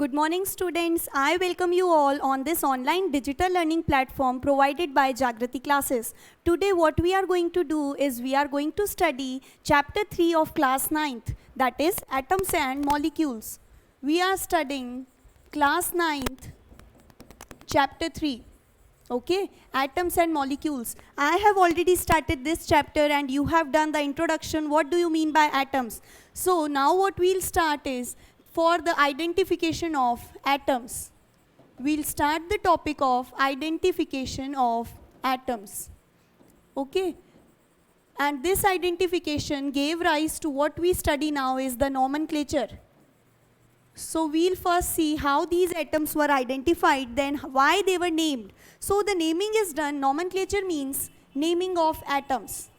Good morning, students. I welcome you all on this online digital learning platform provided by Jagrati Classes. Today, what we are going to do is we are going to study chapter 3 of class 9th, that is atoms and molecules. We are studying class 9th, chapter 3. Okay, atoms and molecules. I have already started this chapter and you have done the introduction. What do you mean by atoms? So now what we'll start is for the identification of atoms. We'll start the topic of identification of atoms. Okay, and this identification gave rise to what we study now is the nomenclature. So we'll first see how these atoms were identified, then why they were named. So the naming is done. Nomenclature means naming of atoms,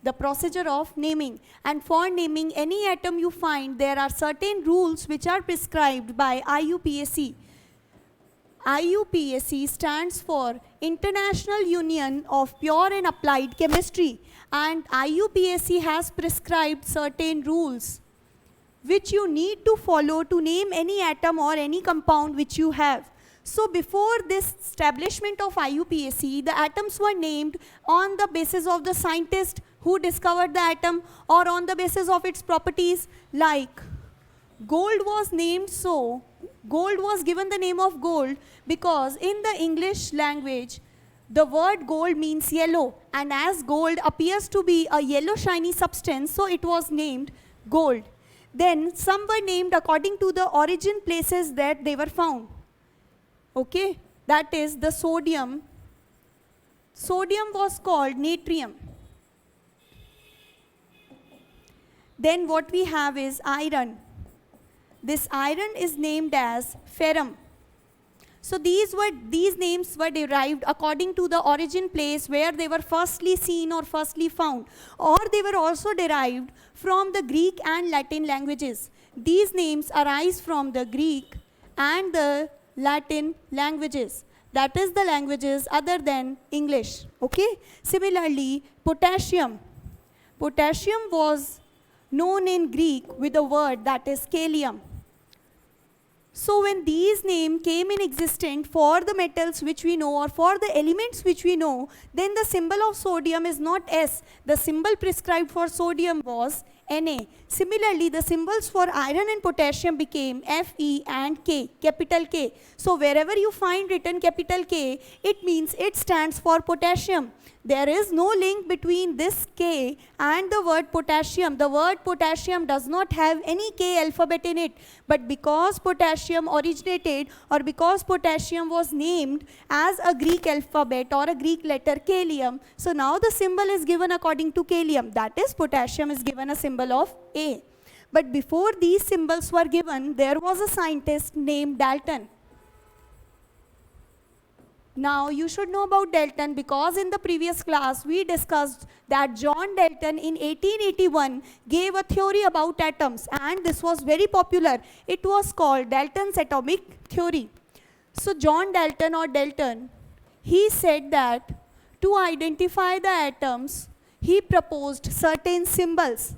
the procedure of naming. And for naming any atom you find, there are certain rules which are prescribed by IUPAC. IUPAC stands for International Union of Pure and Applied Chemistry, and IUPAC has prescribed certain rules which you need to follow to name any atom or any compound which you have. So before this establishment of IUPAC, the atoms were named on the basis of the scientist who discovered the atom or on the basis of its properties. Like gold was named, so gold was given the name of gold because in the English language the word gold means yellow, and as gold appears to be a yellow shiny substance, so it was named gold. Then some were named according to the origin places that they were found. Okay, that is the sodium. Sodium was called natrium. Then what we have is iron. This iron is named as ferrum. So these names were derived according to the origin place where they were firstly seen or firstly found, or they were also derived from the Greek and Latin languages. These names arise from the Greek and the Latin languages, that is the languages other than English. Okay. Similarly, potassium. Potassium was known in Greek with a word that is kalium. So when these names came in existence for the metals which we know or for the elements which we know, then the symbol of sodium is not S. The symbol prescribed for sodium was Na. Similarly, the symbols for iron and potassium became Fe and K, capital K. So wherever you find written capital K, it means it stands for potassium. There is no link between this K and the word potassium. The word potassium does not have any K alphabet in it. But because potassium originated or because potassium was named as a Greek alphabet or a Greek letter kalium, so now the symbol is given according to kalium. That is, potassium is given a symbol of A. But before these symbols were given, there was a scientist named Dalton. Now you should know about Dalton because in the previous class we discussed that John Dalton in 1881 gave a theory about atoms, and this was very popular. It was called Dalton's atomic theory. So John Dalton or Dalton, he said that to identify the atoms, he proposed certain symbols.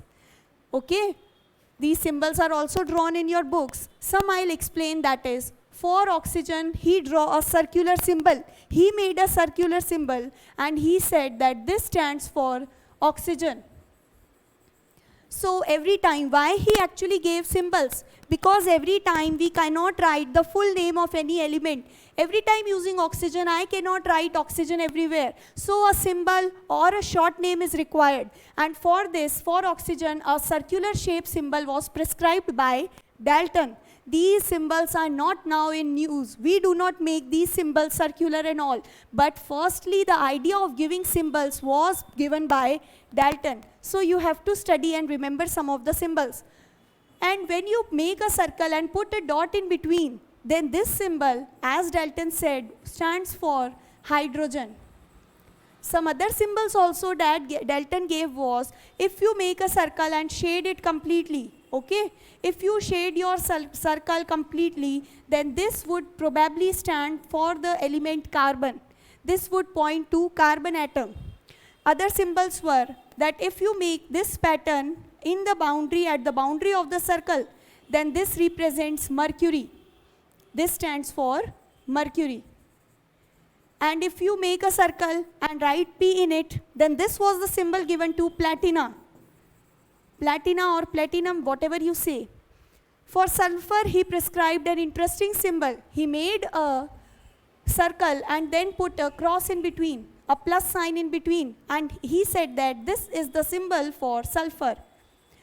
Okay, these symbols are also drawn in your books. Some I'll explain, that is, for oxygen, he drew a circular symbol. He made a circular symbol and he said that this stands for oxygen. So every time, why he actually gave symbols? Because every time we cannot write the full name of any element. Every time using oxygen, I cannot write oxygen everywhere. So a symbol or a short name is required. And for this, for oxygen, a circular shape symbol was prescribed by Dalton. These symbols are not now in use. We do not make these symbols circular and all. But firstly, the idea of giving symbols was given by Dalton. So you have to study and remember some of the symbols. And when you make a circle and put a dot in between, then this symbol, as Dalton said, stands for hydrogen. Some other symbols also that Dalton gave was, if you make a circle and shade it completely, okay? If you shade your circle completely, then this would probably stand for the element carbon. This would point to carbon atom. Other symbols were that if you make this pattern in the boundary, at the boundary of the circle, then this represents mercury. This stands for mercury. And if you make a circle and write P in it, then this was the symbol given to platina. Platina or platinum, whatever you say. For sulfur, he prescribed an interesting symbol. He made a circle and then put a cross in between, a plus sign in between, and he said that this is the symbol for sulfur.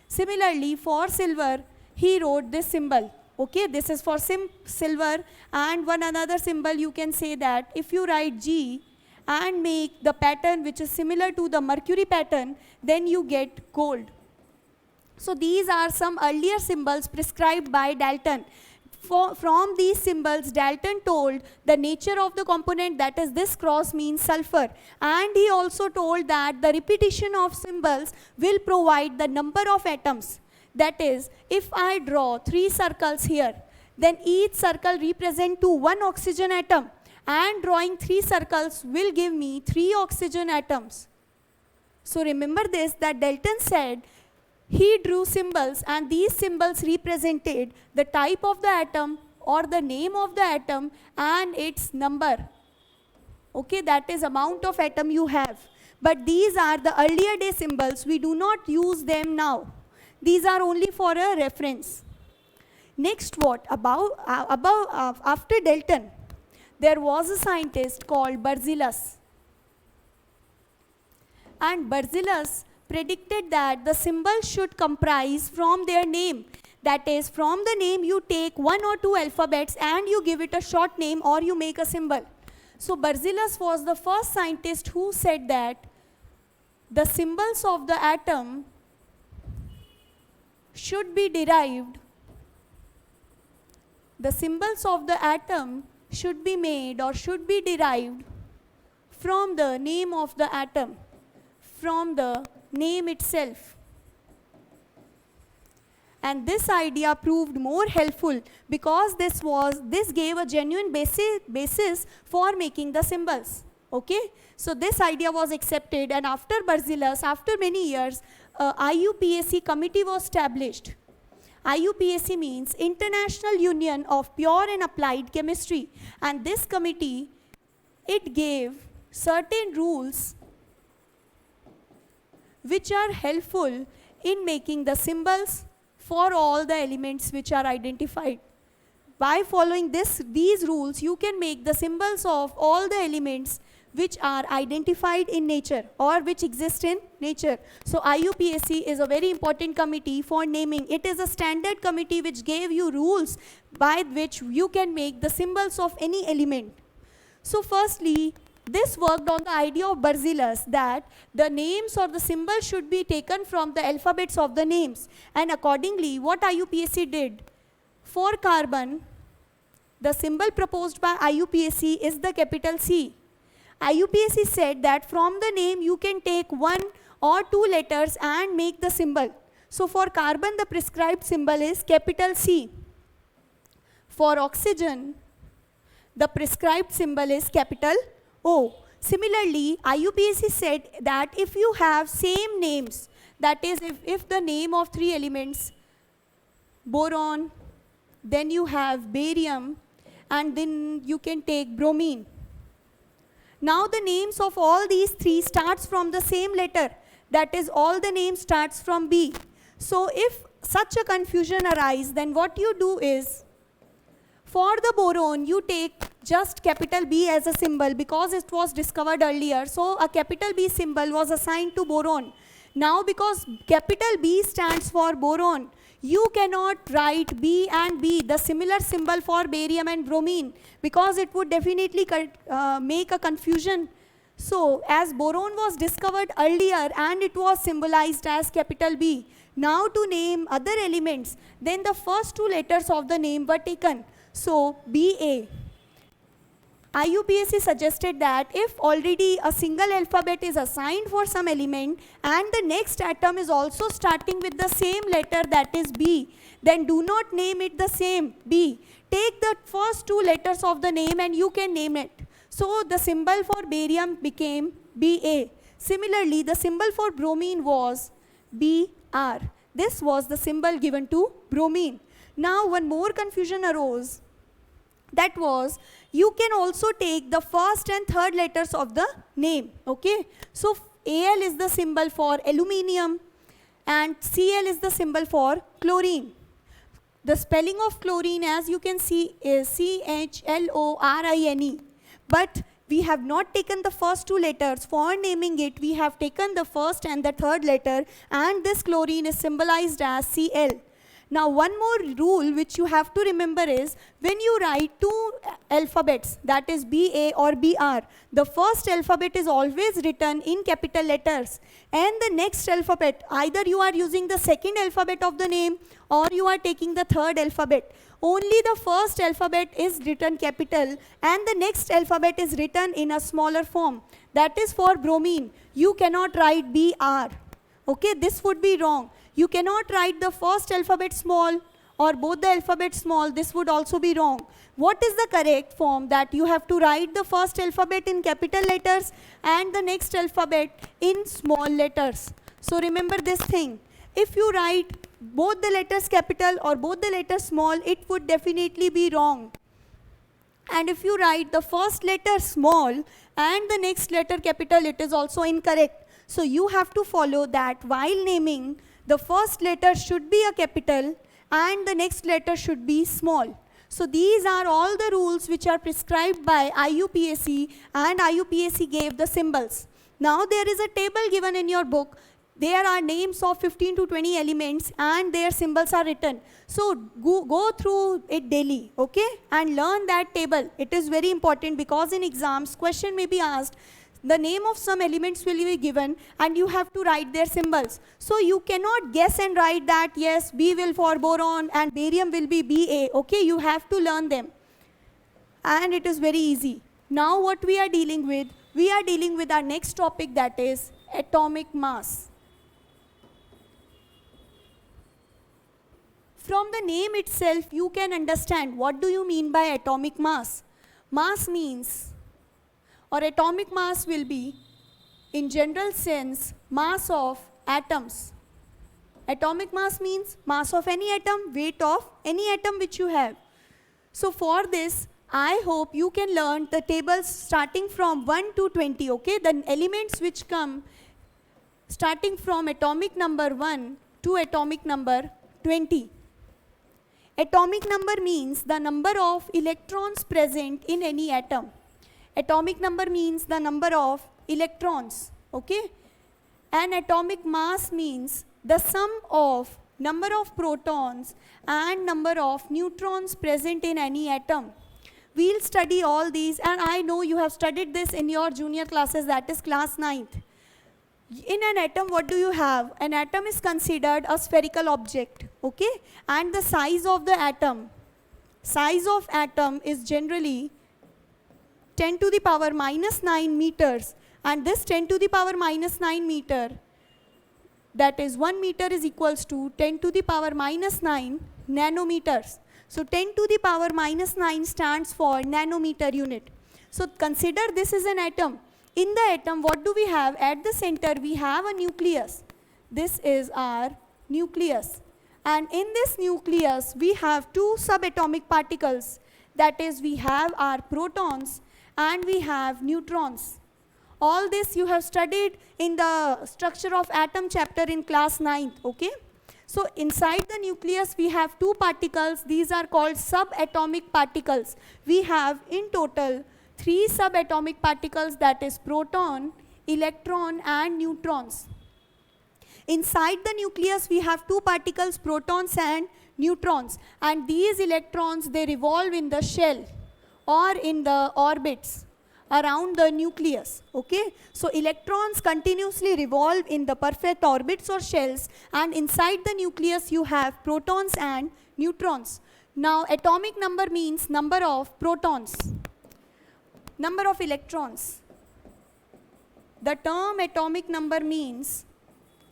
Similarly, for silver, he wrote this symbol. Okay, this is for silver, and one another symbol you can say that if you write G and make the pattern which is similar to the mercury pattern, then you get gold. So these are some earlier symbols prescribed by Dalton. From these symbols, Dalton told the nature of the component, that is this cross means sulfur. And he also told that the repetition of symbols will provide the number of atoms. That is, if I draw 3 circles here, then each circle represents one oxygen atom. And drawing 3 circles will give me 3 oxygen atoms. So remember this, that Dalton said, he drew symbols and these symbols represented the type of the atom or the name of the atom and its number. Okay, that is amount of atom you have. But these are the earlier day symbols. We do not use them now. These are only for a reference. Next, what after Dalton, there was a scientist called Berzelius. And Berzelius predicted that the symbols should comprise from their name. That is, from the name you take 1 or 2 alphabets and you give it a short name or you make a symbol. So Berzelius was the first scientist who said that the symbols of the atom should be derived. The symbols of the atom should be made or should be derived from the name of the atom, from the name itself. And this idea proved more helpful because this gave a genuine basis for making the symbols. Okay, so this idea was accepted, and after Berzelius, after many years, IUPAC committee was established. IUPAC means International Union of Pure and Applied Chemistry, and this committee, it gave certain rules which are helpful in making the symbols for all the elements which are identified. By following these rules, you can make the symbols of all the elements which are identified in nature or which exist in nature. So IUPAC is a very important committee for naming. It is a standard committee which gave you rules by which you can make the symbols of any element. So firstly, this worked on the idea of Berzelius that the names or the symbols should be taken from the alphabets of the names. And accordingly, what IUPAC did, for carbon, the symbol proposed by IUPAC is the capital C. IUPAC said that from the name you can take 1 or 2 letters and make the symbol. So for carbon, the prescribed symbol is capital C. For oxygen, the prescribed symbol is capital O. Similarly, IUPAC said that if you have same names, that is, if the name of 3 elements, boron, then you have barium, and then you can take bromine. Now the names of all these 3 starts from the same letter, that is, all the names starts from B. So if such a confusion arises, then what you do is, for the boron, you take just capital B as a symbol because it was discovered earlier. So a capital B symbol was assigned to boron. Now because capital B stands for boron, you cannot write B and B, the similar symbol for barium and bromine, because it would definitely make a confusion. So as boron was discovered earlier and it was symbolized as capital B, now to name other elements, then the first 2 letters of the name were taken. So BA. IUPAC suggested that if already a single alphabet is assigned for some element and the next atom is also starting with the same letter, that is B, then do not name it the same B. Take the first 2 letters of the name and you can name it. So the symbol for barium became BA. Similarly, the symbol for bromine was BR. This was the symbol given to bromine. Now one more confusion arose That was, you can also take the first and third letters of the name. Okay, so Al is the symbol for aluminium and Cl is the symbol for chlorine. The spelling of chlorine, as you can see, is CHLORINE, but we have not taken the first two letters. For naming it, we have taken the first and the third letter, and this chlorine is symbolized as Cl. Now, one more rule which you have to remember is, when you write two alphabets, that is BA or BR, the first alphabet is always written in capital letters, and the next alphabet, either you are using the second alphabet of the name or you are taking the third alphabet. Only the first alphabet is written capital and the next alphabet is written in a smaller form. That is for bromine. You cannot write BR. Okay, this would be wrong. You cannot write the first alphabet small or both the alphabets small. This would also be wrong. What is the correct form? That you have to write the first alphabet in capital letters and the next alphabet in small letters. So remember this thing. If you write both the letters capital or both the letters small, it would definitely be wrong. And if you write the first letter small and the next letter capital, it is also incorrect. So you have to follow that while naming, the first letter should be a capital and the next letter should be small. So these are all the rules which are prescribed by IUPAC, and IUPAC gave the symbols. Now there is a table given in your book. There are names of 15 to 20 elements and their symbols are written. So go through it daily, okay? And learn that table. It is very important because in exams, question may be asked, the name of some elements will be given and you have to write their symbols. So you cannot guess and write that, yes, B will for boron and barium will be Ba, okay? You have to learn them. And it is very easy. Now what we are dealing with our next topic, that is atomic mass. From the name itself, you can understand what do you mean by atomic mass. Mass means, or atomic mass will be, in general sense, mass of atoms. Atomic mass means mass of any atom, weight of any atom which you have. So for this, I hope you can learn the tables starting from 1 to 20, okay? The elements which come starting from atomic number 1 to atomic number 20. Atomic number means the number of electrons present in any atom. Atomic number means the number of electrons, okay? And atomic mass means the sum of number of protons and number of neutrons present in any atom. We'll study all these, and I know you have studied this in your junior classes, that is class 9th. In an atom, what do you have? An atom is considered a spherical object, okay? And the size of the atom is generally 10 to the power minus 9 meters, and this 10 to the power minus 9 meter, that is 1 meter is equals to 10 to the power minus 9 nanometers. So 10 to the power minus 9 stands for nanometer unit. So consider this is an atom. In the atom, what do we have? At the center, we have a nucleus. This is our nucleus. And in this nucleus, we have two subatomic particles. That is, we have our protons and we have neutrons. All this you have studied in the structure of atom chapter in class 9th, okay? So inside the nucleus we have two particles. These are called subatomic particles. We have in total 3 subatomic particles, that is proton, electron and neutrons. Inside the nucleus we have two particles, protons and neutrons, and these electrons, they revolve in the shell or in the orbits around the nucleus, okay? So electrons continuously revolve in the perfect orbits or shells, and inside the nucleus you have protons and neutrons. Now atomic number means number of protons, number of electrons. The term atomic number means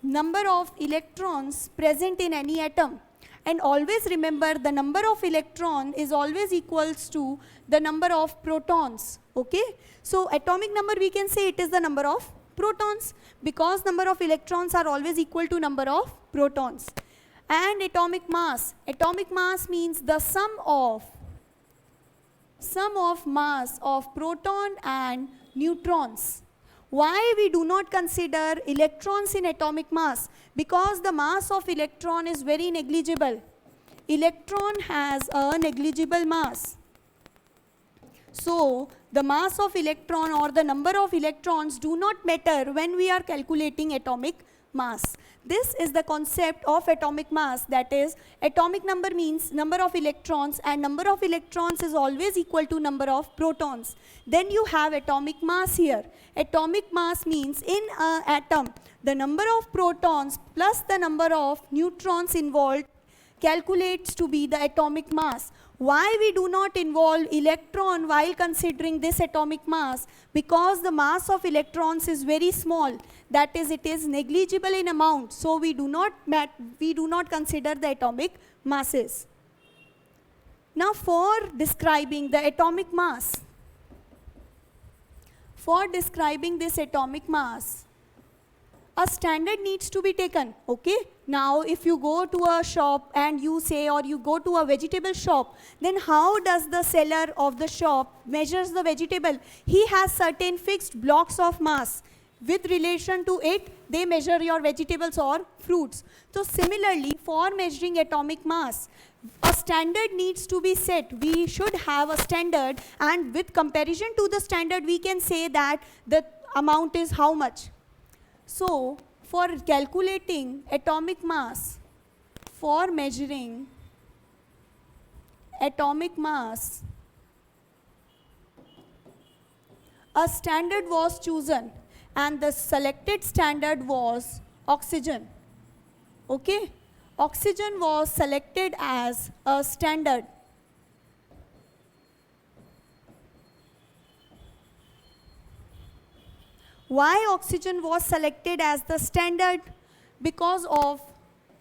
number of electrons present in any atom. And always remember, the number of electron is always equals to the number of protons, okay? So atomic number, we can say it is the number of protons, because number of electrons are always equal to number of protons. And atomic mass means the sum of sum of mass of proton and neutrons. Why we do not consider electrons in atomic mass? Because the mass of electron is very negligible. Electron has a negligible mass. So, the mass of electron or the number of electrons do not matter when we are calculating atomic mass. This is the concept of atomic mass, that is, atomic number means number of electrons, and number of electrons is always equal to number of protons. Then you have atomic mass here. Atomic mass means in an atom, the number of protons plus the number of neutrons involved calculates to be the atomic mass. Why we do not involve electron while considering this atomic mass? Because the mass of electrons is very small. That is, it is negligible in amount. So we do not consider the atomic masses. Now for describing the atomic mass, for describing this atomic mass, a standard needs to be taken, okay? Now, if you go to a shop and you say, or you go to a vegetable shop, then how does the seller of the shop measures the vegetable? He has certain fixed blocks of mass. With relation to it, they measure your vegetables or fruits. So similarly, for measuring atomic mass, a standard needs to be set. We should have a standard, and with comparison to the standard, we can say that the amount is how much. So, for calculating atomic mass, for measuring atomic mass, a standard was chosen, and the selected standard was oxygen. Okay? Oxygen was selected as a standard. Why oxygen was selected as the standard? Because of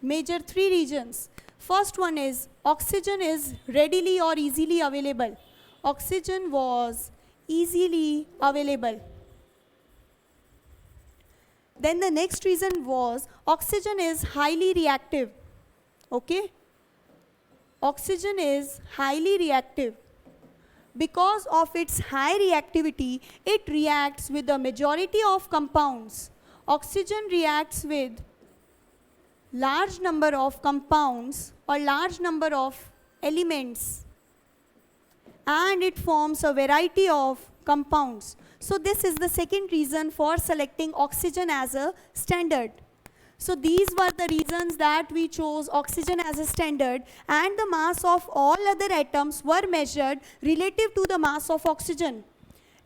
major three reasons. First one is oxygen is readily or easily available. Oxygen was easily available. Then the next reason was oxygen is highly reactive. Okay? Oxygen is highly reactive. Because of its high reactivity, it reacts with the majority of compounds. Oxygen reacts with large number of compounds or large number of elements, and it forms a variety of compounds. So this is the second reason for selecting oxygen as a standard. So these were the reasons that we chose oxygen as a standard, and the mass of all other atoms were measured relative to the mass of oxygen.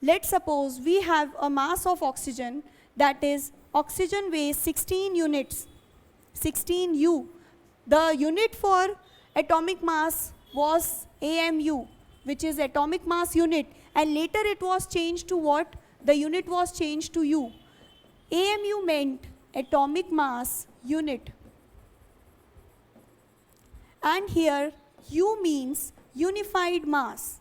Let's suppose we have a mass of oxygen, that is oxygen weighs 16 units, 16 U. The unit for atomic mass was AMU, which is atomic mass unit, and later it was changed to what? The unit was changed to U. AMU meant atomic mass unit, and here U means unified mass.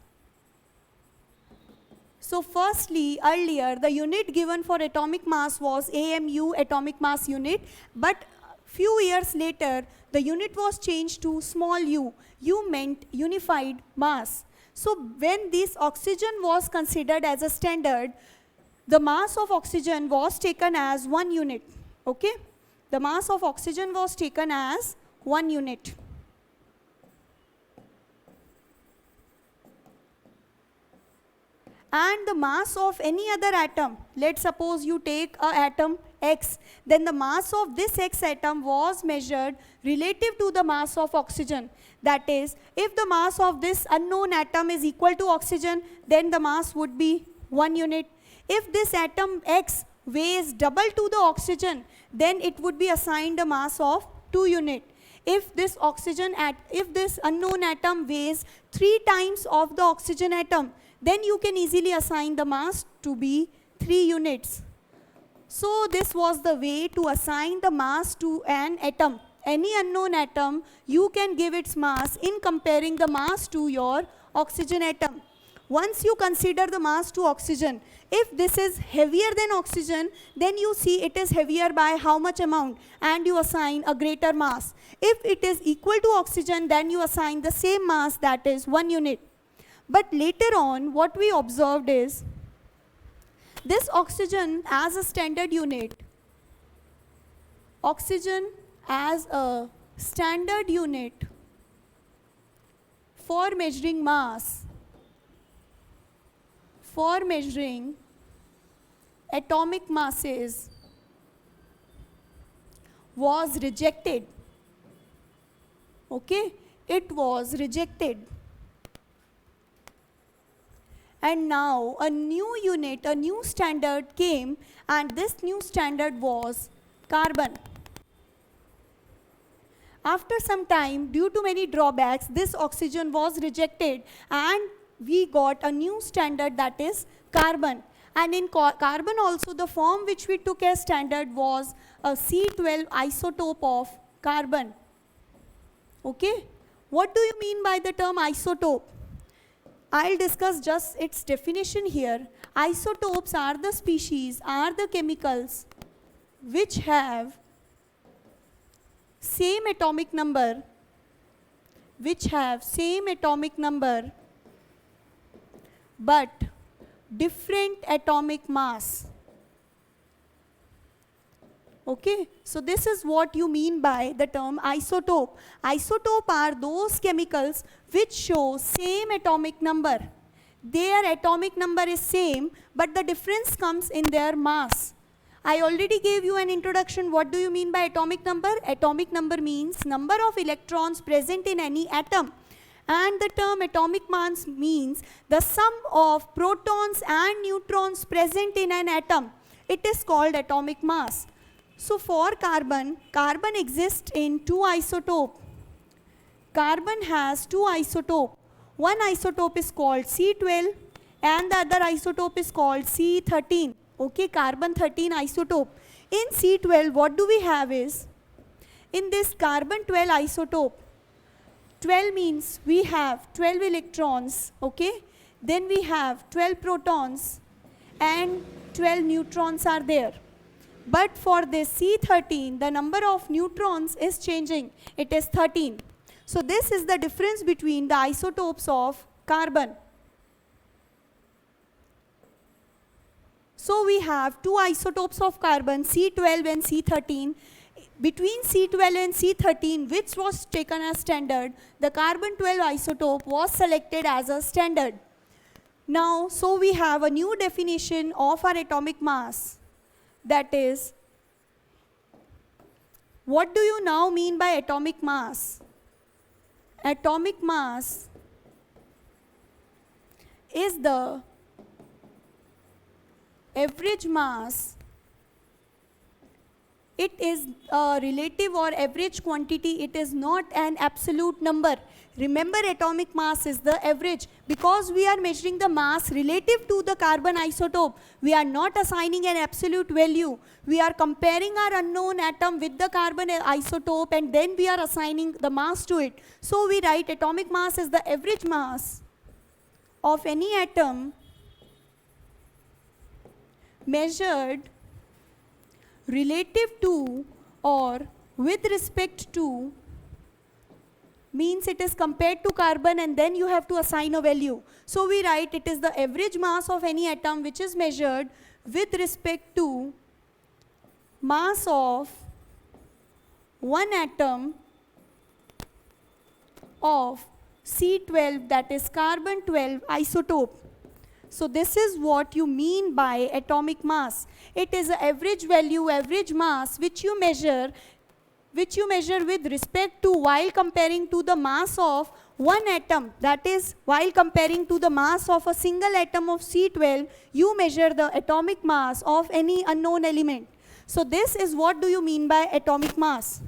So firstly, earlier the unit given for atomic mass was AMU, atomic mass unit, but few years later the unit was changed to small u. U meant unified mass. So when this oxygen was considered as a standard, the mass of oxygen was taken as 1 unit. Okay? The mass of oxygen was taken as 1 unit. And the mass of any other atom, let's suppose you take an atom X, then the mass of this X atom was measured relative to the mass of oxygen. That is, if the mass of this unknown atom is equal to oxygen, then the mass would be 1 unit. If this atom X weighs double to the oxygen, then it would be assigned a mass of 2 unit. If this unknown atom weighs 3 times of the oxygen atom, then you can easily assign the mass to be 3 units. So this was the way to assign the mass to an atom. Any unknown atom, you can give its mass in comparing the mass to your oxygen atom. Once you consider the mass to oxygen, if this is heavier than oxygen, then you see it is heavier by how much amount, and you assign a greater mass. If it is equal to oxygen, then you assign the same mass, that is 1 unit. But later on, what we observed is this oxygen as a standard unit, oxygen as a standard unit for measuring mass, for measuring atomic masses, was rejected. Okay, it was rejected. And now a new unit, a new standard came, and this new standard was carbon. After some time, due to many drawbacks, this oxygen was rejected and we got a new standard, that is carbon. And in carbon also, the form which we took as standard was a C12 isotope of carbon. Okay? What do you mean by the term isotope? I'll discuss just its definition here. Isotopes are the species, are the chemicals which have same atomic number, but different atomic mass. Okay, so this is what you mean by the term isotope. Isotope are those chemicals which show same atomic number. Their atomic number is same, but the difference comes in their mass. I already gave you an introduction. What do you mean by atomic number? Atomic number means number of electrons present in any atom. And the term atomic mass means the sum of protons and neutrons present in an atom. It is called atomic mass. So for carbon, carbon exists in two isotopes. Carbon has two isotopes. One isotope is called C12 and the other isotope is called C13. Okay, carbon 13 isotope. In C12, what do we have is, in this carbon 12 isotope, 12 means we have 12 electrons, okay? Then we have 12 protons and 12 neutrons are there. But for this C13, the number of neutrons is changing. It is 13. So this is the difference between the isotopes of carbon. So we have two isotopes of carbon, C12 and C13. Between C12 and C13, which was taken as standard, the carbon 12 isotope was selected as a standard. Now, so we have a new definition of our atomic mass. That is, what do you now mean by atomic mass? Atomic mass is the average mass. It is a relative or average quantity. It is not an absolute number. Remember, atomic mass is the average. Because we are measuring the mass relative to the carbon isotope, we are not assigning an absolute value. We are comparing our unknown atom with the carbon isotope and then we are assigning the mass to it. So we write atomic mass is the average mass of any atom measured relative to or with respect to, means it is compared to carbon and then you have to assign a value. So we write it is the average mass of any atom which is measured with respect to mass of one atom of C12, that is carbon 12 isotope. So this is what you mean by atomic mass. It is an average value, average mass which you measure with respect to while comparing to the mass of one atom. That is, while comparing to the mass of a single atom of C12, you measure the atomic mass of any unknown element. So this is what do you mean by atomic mass.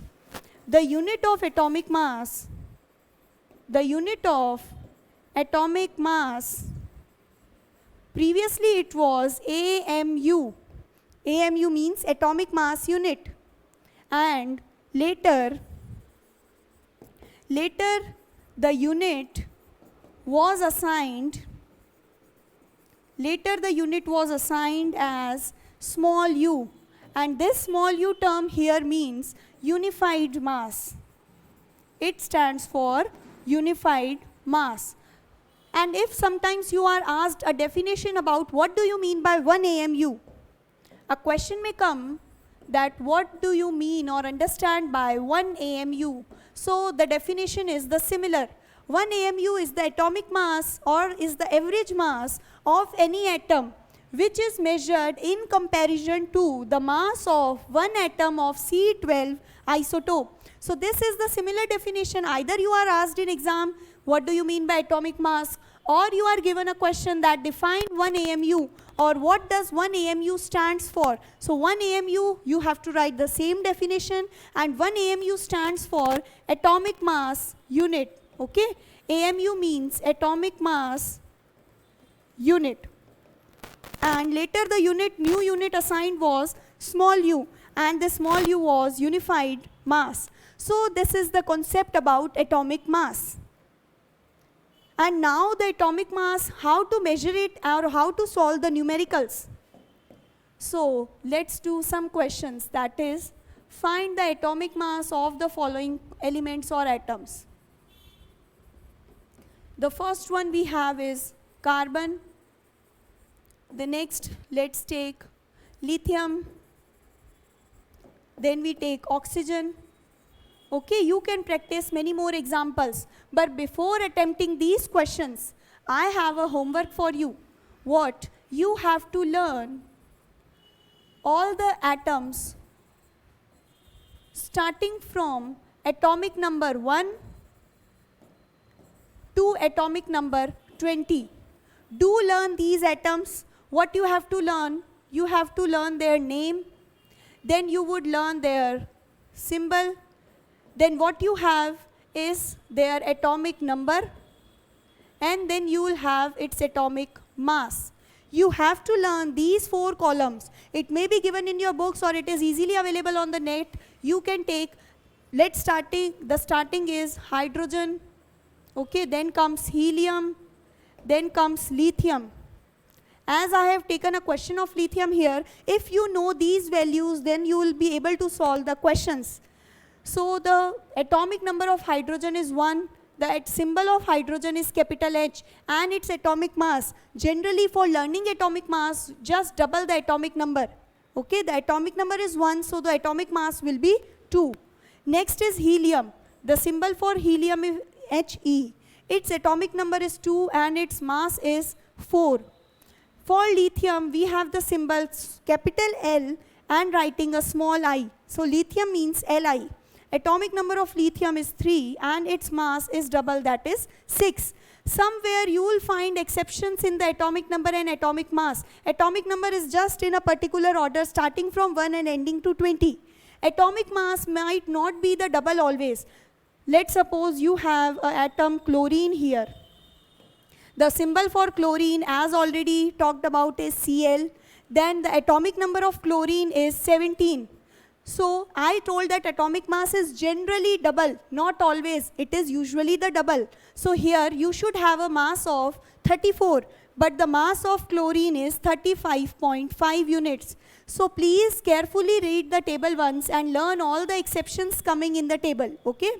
The unit of atomic mass, previously it was AMU. AMU means atomic mass unit. And later the unit was assigned as small u. And this small u term here means unified mass. It stands for unified mass. And if sometimes you are asked a definition about what do you mean by 1 AMU, a question may come that what do you mean or understand by 1 AMU? So the definition is the similar. 1 AMU is the atomic mass or is the average mass of any atom which is measured in comparison to the mass of one atom of C12 isotope. So this is the similar definition. Either you are asked in exam, what do you mean by atomic mass? Or you are given a question that define 1 AMU or what does 1 AMU stands for. So 1 AMU, you have to write the same definition, and 1 AMU stands for atomic mass unit. Okay? AMU means atomic mass unit. And later the new unit assigned was small u, and the small u was unified mass. So this is the concept about atomic mass. And now the atomic mass, how to measure it or how to solve the numericals. So let's do some questions, that is, find the atomic mass of the following elements or atoms. The first one we have is carbon. The next, let's take lithium. Then we take oxygen. Okay, you can practice many more examples. But before attempting these questions, I have a homework for you. What? You have to learn all the atoms starting from atomic number 1 to atomic number 20. Do learn these atoms. What you have to learn? You have to learn their name. Then you would learn their symbol. Then what you have is their atomic number. And then you will have its atomic mass. You have to learn these 4 columns. It may be given in your books or it is easily available on the net. You can take, the starting is hydrogen. Okay, then comes helium. Then comes lithium. As I have taken a question of lithium here, if you know these values, then you will be able to solve the questions. So the atomic number of hydrogen is 1. The symbol of hydrogen is capital H, and its atomic mass. Generally for learning atomic mass, just double the atomic number. Okay, the atomic number is 1, so the atomic mass will be 2. Next is helium. The symbol for helium is He. Its atomic number is 2 and its mass is 4. For lithium, we have the symbols capital L and writing a small I. So lithium means Li. Atomic number of lithium is 3 and its mass is double, that is 6. Somewhere you will find exceptions in the atomic number and atomic mass. Atomic number is just in a particular order starting from 1 and ending to 20. Atomic mass might not be the double always. Let's suppose you have an atom chlorine here. The symbol for chlorine, as already talked about, is Cl. Then the atomic number of chlorine is 17. So I told that atomic mass is generally double, not always. It is usually the double. So here you should have a mass of 34, but the mass of chlorine is 35.5 units. So please carefully read the table once and learn all the exceptions coming in the table. Okay?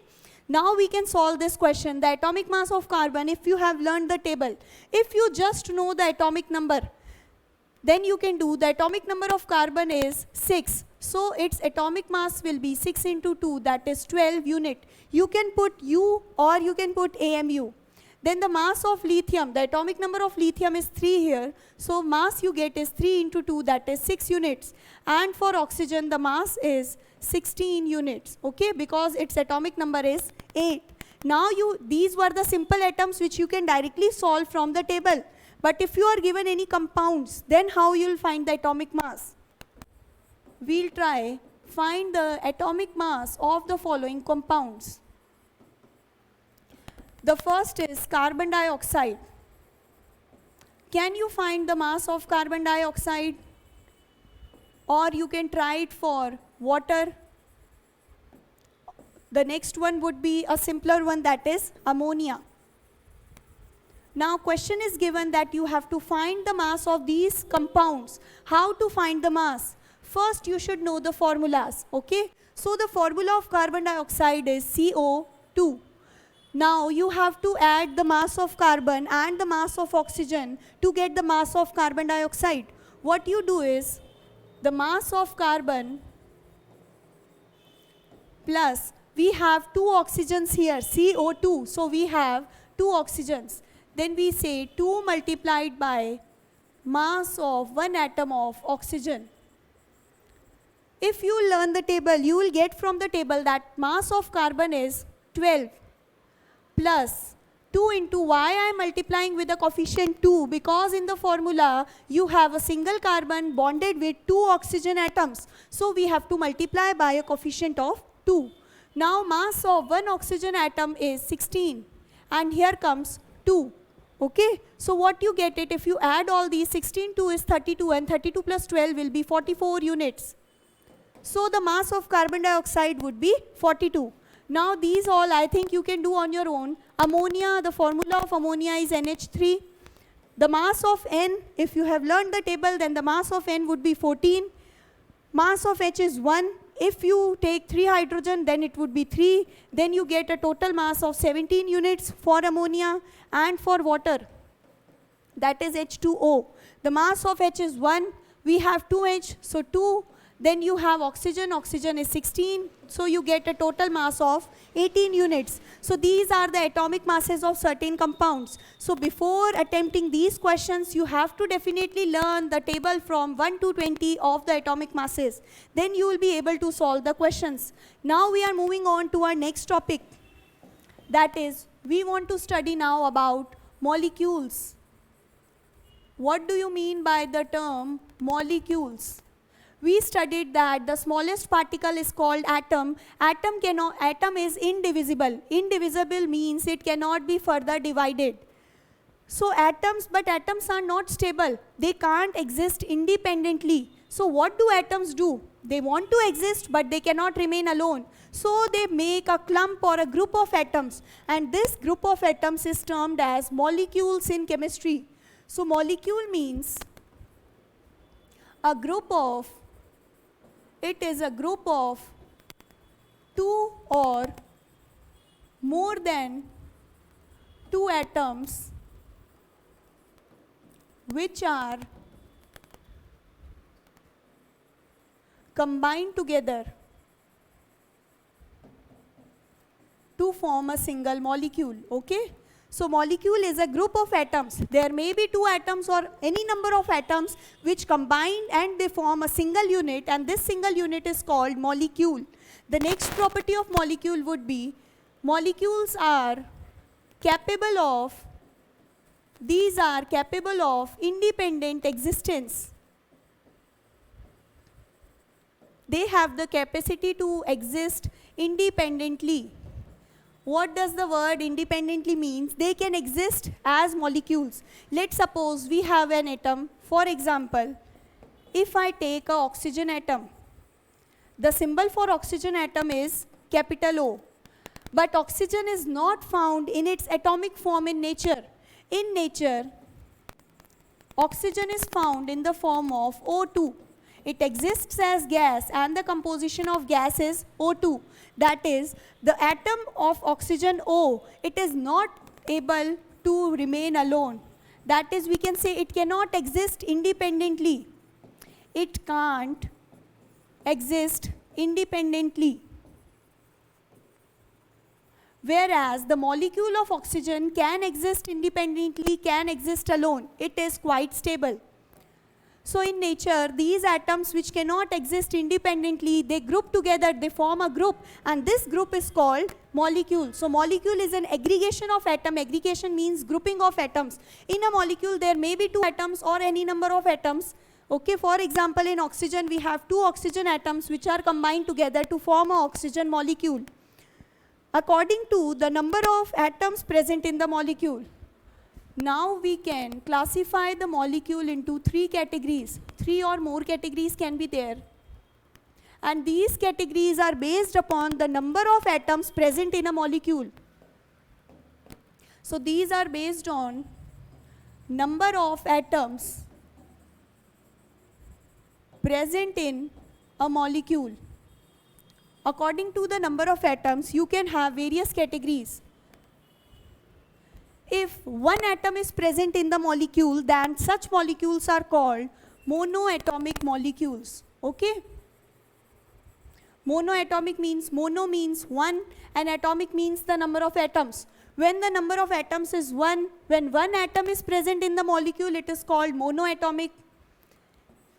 Now we can solve this question. The atomic mass of carbon, if you have learned the table, if you just know the atomic number, then you can do the atomic number of carbon is 6. So its atomic mass will be 6 into 2, that is 12 unit. You can put U or you can put AMU. Then the mass of lithium, the atomic number of lithium is 3 here. So mass you get is 3 into 2, that is 6 units. And for oxygen, the mass is 16 units, okay, because its atomic number is 8. Now these were the simple atoms which you can directly solve from the table. But if you are given any compounds, then how you will find the atomic mass? We'll try find the atomic mass of the following compounds. The first is carbon dioxide. Can you find the mass of carbon dioxide? Or you can try it for water. The next one would be a simpler one, that is ammonia. Now question is given that you have to find the mass of these compounds. How to find the mass? First you should know the formulas, okay? So the formula of carbon dioxide is CO2. Now you have to add the mass of carbon and the mass of oxygen to get the mass of carbon dioxide. What you do is, the mass of carbon plus, we have two oxygens here, CO2, so we have two oxygens. Then we say 2 multiplied by mass of one atom of oxygen. If you learn the table, you will get from the table that mass of carbon is 12 plus 2 into, why I am multiplying with the coefficient 2, because in the formula you have a single carbon bonded with two oxygen atoms. So we have to multiply by a coefficient of 2. Now mass of one oxygen atom is 16 and here comes 2. Okay, so what you get it, if you add all these, 16, 2 is 32 and 32 plus 12 will be 44 units. So the mass of carbon dioxide would be 42. Now these all I think you can do on your own. Ammonia, the formula of ammonia is NH3. The mass of N, if you have learned the table, then the mass of N would be 14. Mass of H is 1. If you take 3 hydrogen, then it would be 3. Then you get a total mass of 17 units for ammonia. And for water, that is H2O. The mass of H is 1. We have 2H, so 2. Then you have oxygen. Oxygen is 16. So you get a total mass of 18 units. So these are the atomic masses of certain compounds. So before attempting these questions, you have to definitely learn the table from 1 to 20 of the atomic masses. Then you will be able to solve the questions. Now we are moving on to our next topic. That is, we want to study now about molecules. What do you mean by the term molecules? We studied that the smallest particle is called atom. Atom is indivisible. Indivisible means it cannot be further divided. So atoms are not stable. They can't exist independently. So what do atoms do? They want to exist, but they cannot remain alone. So they make a clump or a group of atoms. And this group of atoms is termed as molecules in chemistry. So molecule means a group of, it is a group of two or more than two atoms which are combined together to form a single molecule. Okay? So molecule is a group of atoms. There may be two atoms or any number of atoms which combine and they form a single unit, and this single unit is called molecule. The next property of molecule would be, molecules are capable of, these are capable of independent existence. They have the capacity to exist independently. What does the word independently means? They can exist as molecules. Let's suppose we have an atom. For example, if I take an oxygen atom, the symbol for oxygen atom is capital O. But oxygen is not found in its atomic form in nature. In nature, oxygen is found in the form of O2. It exists as gas and the composition of gas is O2. That is, the atom of oxygen O, it is not able to remain alone. That is, we can say it cannot exist independently. It can't exist independently. Whereas the molecule of oxygen can exist independently, can exist alone. It is quite stable. So in nature, these atoms which cannot exist independently, they group together, they form a group, and this group is called molecule. So molecule is an aggregation of atom. Aggregation means grouping of atoms. In a molecule, there may be two atoms or any number of atoms. Okay, for example, in oxygen, we have two oxygen atoms which are combined together to form an oxygen molecule. According to the number of atoms present in the molecule, now we can classify the molecule into three categories. Three or more categories can be there. And these categories are based upon the number of atoms present in a molecule. So these are based on number of atoms present in a molecule. According to the number of atoms, you can have various categories. If one atom is present in the molecule, then such molecules are called monoatomic molecules. Okay? Monoatomic means, mono means one and atomic means the number of atoms. When the number of atoms is one, when one atom is present in the molecule, it is called monoatomic.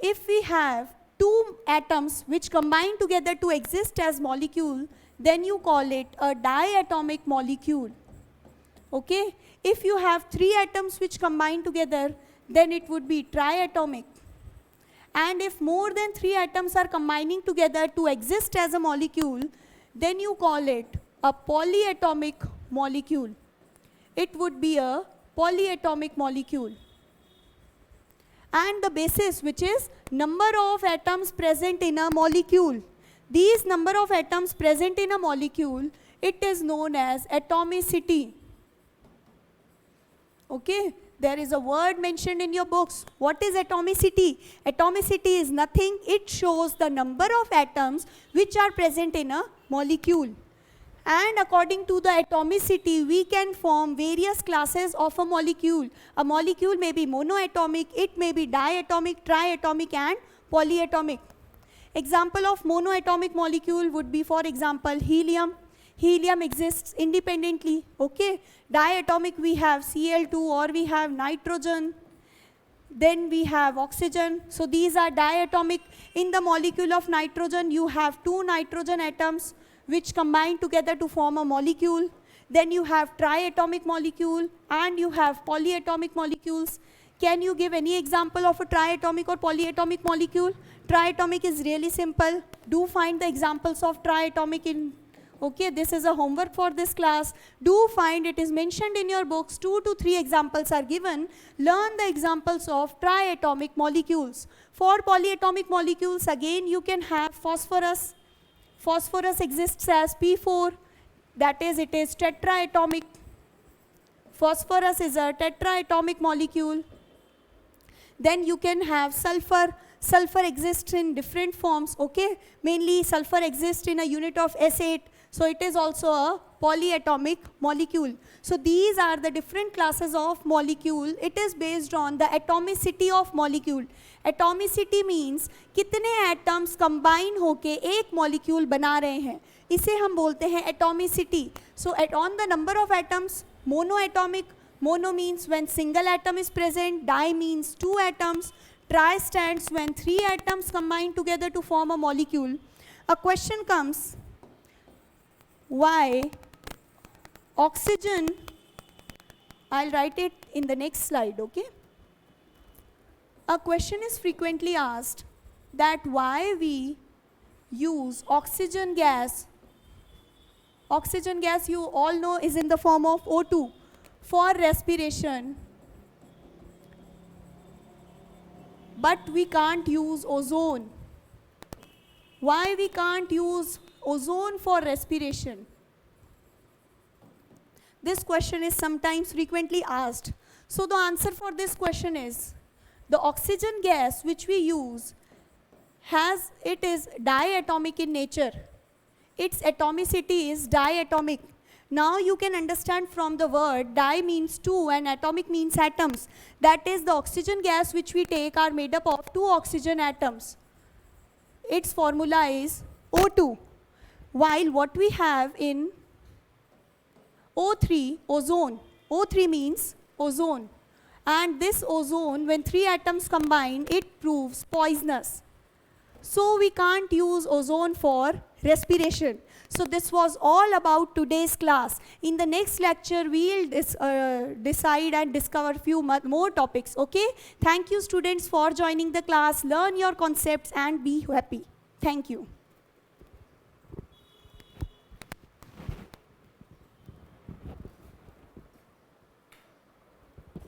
If we have two atoms which combine together to exist as molecule, then you call it a diatomic molecule. Okay? If you have three atoms which combine together, then it would be triatomic. And if more than three atoms are combining together to exist as a molecule, then you call it a polyatomic molecule. It would be a polyatomic molecule. And the basis, which is number of atoms present in a molecule. These number of atoms present in a molecule, it is known as atomicity. Okay? There is a word mentioned in your books. What is atomicity? Atomicity is nothing. It shows the number of atoms which are present in a molecule. And according to the atomicity, we can form various classes of a molecule. A molecule may be monoatomic, it may be diatomic, triatomic and polyatomic. Example of monoatomic molecule would be, for example, helium. Helium exists independently. Okay? Diatomic, we have Cl2 or we have nitrogen. Then we have oxygen. So these are diatomic. In the molecule of nitrogen, you have two nitrogen atoms which combine together to form a molecule. Then you have triatomic molecule and you have polyatomic molecules. Can you give any example of a triatomic or polyatomic molecule? Triatomic is really simple. Do find the examples of triatomic in. Okay, this is a homework for this class. Do find, it is mentioned in your books, 2 to 3 examples are given. Learn the examples of triatomic molecules. For polyatomic molecules, again you can have phosphorus. Phosphorus exists as P4, that is, it is tetraatomic. Phosphorus is a tetraatomic molecule. Then you can have sulfur. Sulfur exists in different forms, okay? Mainly sulfur exists in a unit of S8. So it is also a polyatomic molecule. So these are the different classes of molecule. It is based on the atomicity of molecule. Atomicity means कितने atoms combine होके एक molecule बना रहे हैं. इसे हम बोलते हैं atomicity. So on the number of atoms, monoatomic. Mono means when single atom is present. Di means two atoms. Tri stands when three atoms combine together to form a molecule. A question comes, why oxygen, I'll write it in the next slide, okay? A question is frequently asked that why we use oxygen gas. Oxygen gas, you all know, is in the form of O2 for respiration. But we can't use ozone. Why we can't use ozone for respiration? This question is sometimes frequently asked. So the answer for this question is, the oxygen gas which we use it is diatomic in nature. Its atomicity is diatomic. Now you can understand from the word, di means two and atomic means atoms. That is, the oxygen gas which we take are made up of two oxygen atoms. Its formula is O2. While what we have in O3, ozone. O3 means ozone. And this ozone, when three atoms combine, it proves poisonous. So we can't use ozone for respiration. So this was all about today's class. In the next lecture, we'll decide and discover few more topics. Okay? Thank you, students, for joining the class. Learn your concepts and be happy. Thank you.